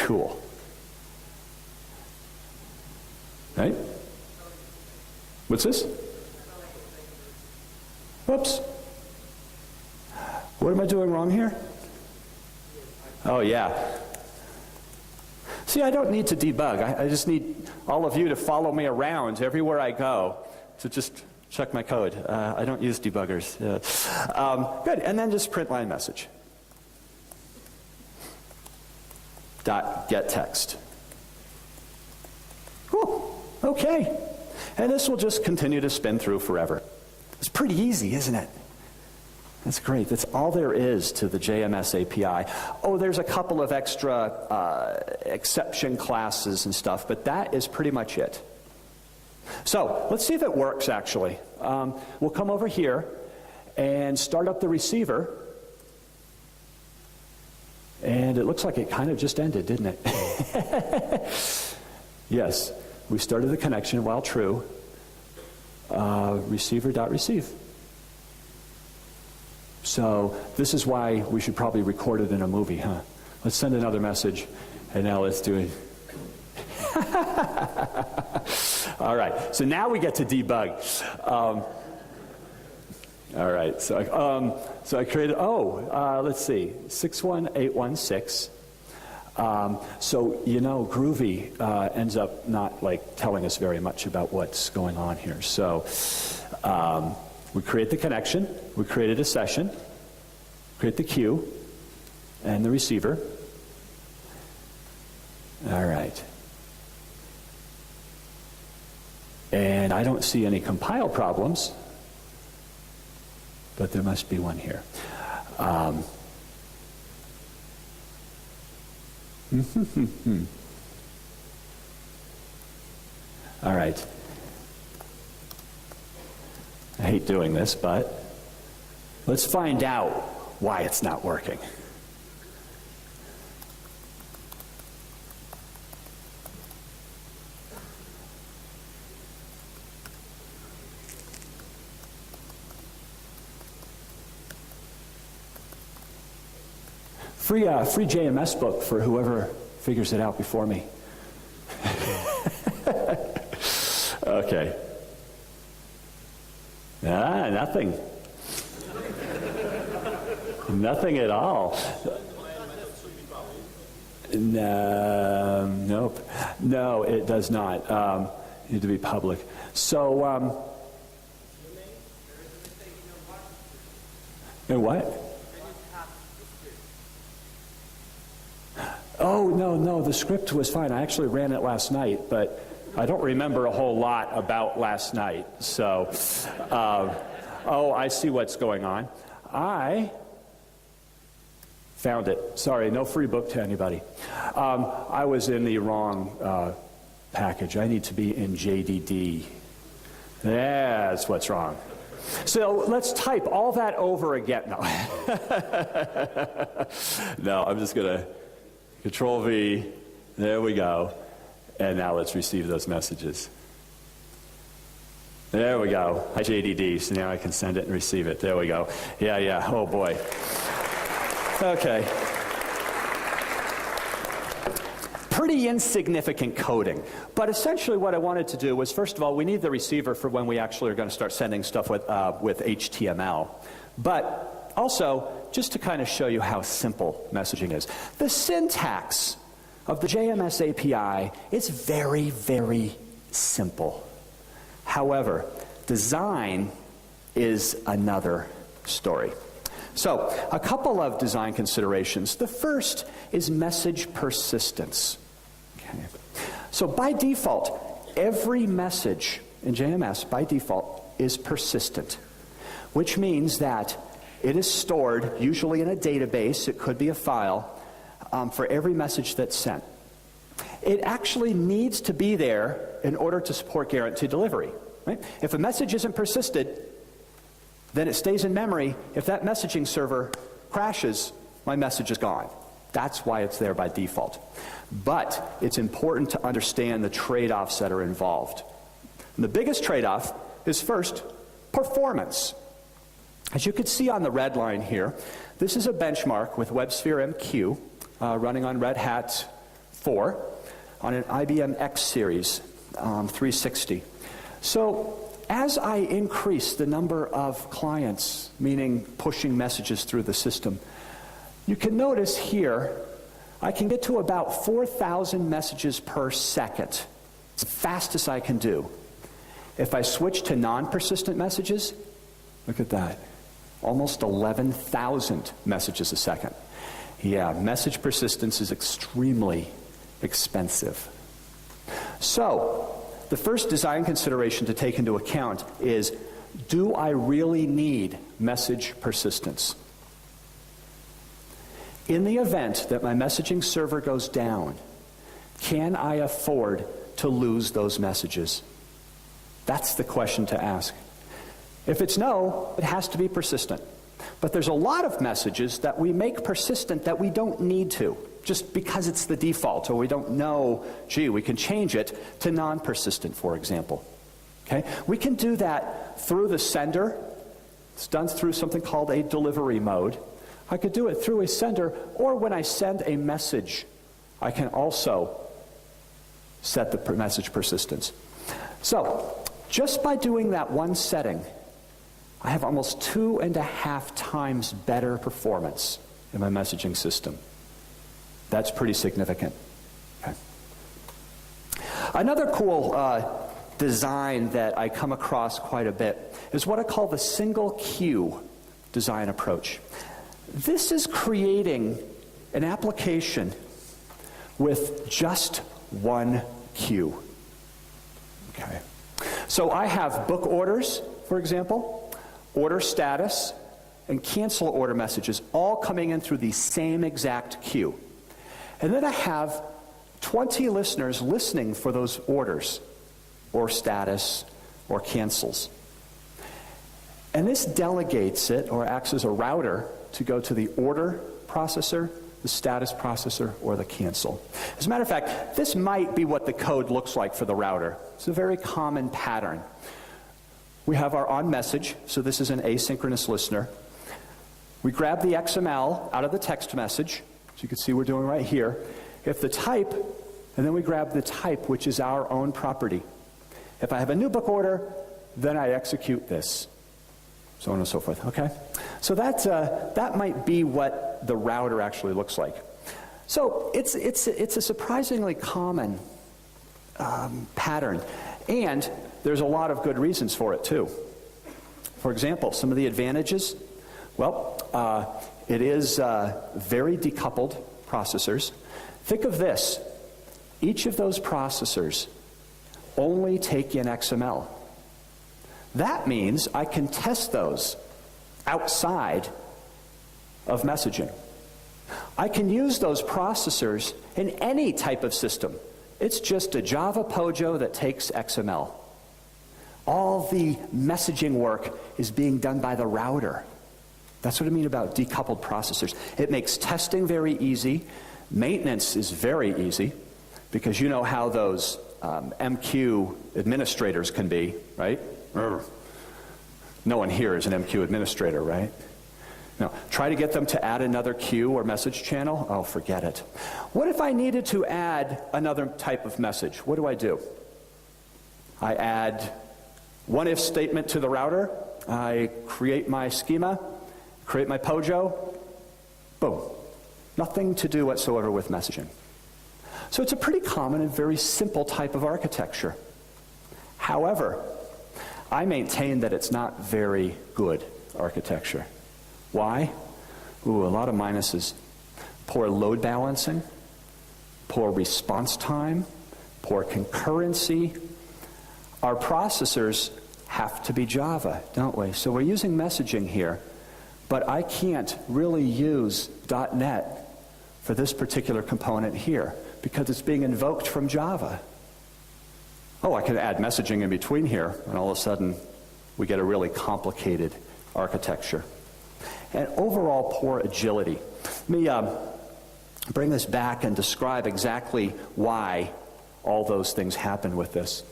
Cool. Right? What's this? Whoops. What am I doing wrong here? Oh, yeah. See, I don't need to debug. I just need all of you to follow me around everywhere I go to just check my code. I don't use debuggers. Good, and then just print line message. Dot get text. Cool, okay. And this will just continue to spin through forever. It's pretty easy, isn't it? That's great. That's all there is to the JMS API. Oh, there's a couple of extra exception classes and stuff, but that is pretty much it. So let's see if it works, actually. We'll come over here and start up the receiver. And it looks like it kind of just ended, didn't it? Yes, we started the connection while true. Receiver.receive. So this is why we should probably record it in a movie, huh? Let's send another message, and now let's do it. All right, so now we get to debug. All right, so I created, let's see, 61816. So, you know, Groovy ends up not like telling us very much about what's going on here. So we create the connection, we created a session, create the queue, and the receiver. All right. And I don't see any compile problems, but there must be one here. All right. I hate doing this, but let's find out why it's not working. Free JMS book for whoever figures it out before me. Okay. Nothing. Nothing at all. No, nope. No, it does not. Need to be public. So, and what? Oh, no, the script was fine. I actually ran it last night, but I don't remember a whole lot about last night. So, oh, I see what's going on. I found it. Sorry, no free book to anybody. I was in the wrong package. I need to be in JDD. That's what's wrong. So let's type all that over again. No, no, I'm just going to Control V. There we go. And now let's receive those messages. There we go. Hi, JDD. So now I can send it and receive it. There we go. Yeah. Oh, boy. Okay. Pretty insignificant coding. But essentially what I wanted to do was, first of all, we need the receiver for when we actually are going to start sending stuff with HTML. But also, just to kind of show you how simple messaging is. The syntax of the JMS API is very, very simple. However, design is another story. So, a couple of design considerations. The first is message persistence. Okay. So by default, every message in JMS, by default, is persistent, which means that it is stored, usually in a database, it could be a file, for every message that's sent. It actually needs to be there in order to support guaranteed delivery. Right? If a message isn't persisted, then it stays in memory. If that messaging server crashes, my message is gone. That's why it's there by default. But it's important to understand the trade-offs that are involved. And the biggest trade-off is, first, performance. As you can see on the red line here, this is a benchmark with WebSphere MQ running on Red Hat PART4 on an IBM X series 360. So as I increase the number of clients, meaning pushing messages through the system, you can notice here I can get to about 4,000 messages per second. It's the fastest I can do. If I switch to non-persistent messages, look at that, almost 11,000 messages a second. Yeah, message persistence is extremely expensive. So, the first design consideration to take into account is, do I really need message persistence? In the event that my messaging server goes down, can I afford to lose those messages? That's the question to ask. If it's no, it has to be persistent. But there's a lot of messages that we make persistent that we don't need to, just because it's the default, or we don't know, gee, we can change it to non-persistent, for example. Okay? We can do that through the sender. It's done through something called a delivery mode. I could do it through a sender, or when I send a message, I can also set the message persistence. So, just by doing that one setting, I have almost 2.5 times better performance in my messaging system. That's pretty significant. Okay. Another cool design that I come across quite a bit is what I call the single queue design approach. This is creating an application with just one queue. Okay. So I have book orders, for example, order status, and cancel order messages all coming in through the same exact queue. And then I have 20 listeners listening for those orders, or status, or cancels. And this delegates it, or acts as a router, to go to the order processor, the status processor, or the cancel. As a matter of fact, this might be what the code looks like for the router. It's a very common pattern. We have our on message, so this is an asynchronous listener. We grab the XML out of the text message, so you can see we're doing right here. If the type, and then we grab the type, which is our own property. If I have a new book order, then I execute this, so on and so forth, okay? So that might be what the router actually looks like. So it's a surprisingly common pattern, and there's a lot of good reasons for it too. For example, some of the advantages, well, it is very decoupled processors. Think of this, each of those processors only take in XML. That means I can test those outside of messaging. I can use those processors in any type of system. It's just a Java Pojo that takes XML. All the messaging work is being done by the router. That's what I mean about decoupled processors. It makes testing very easy. Maintenance is very easy, because you know how those MQ administrators can be, right? No one here is an MQ administrator, right? Now, try to get them to add another queue or message channel. Oh, forget it. What if I needed to add another type of message? What do? I add one if statement to the router. I create my schema, create my Pojo. Boom. Nothing to do whatsoever with messaging. So it's a pretty common and very simple type of architecture. However, I maintain that it's not very good architecture. Why? Ooh, a lot of minuses. Poor load balancing, poor response time, poor concurrency. Our processors have to be Java, don't we? So we're using messaging here, but I can't really use .NET for this particular component here because it's being invoked from Java. Oh, I could add messaging in between here, and all of a sudden we get a really complicated architecture. And overall poor agility. Let me bring this back and describe exactly why all those things happen with this.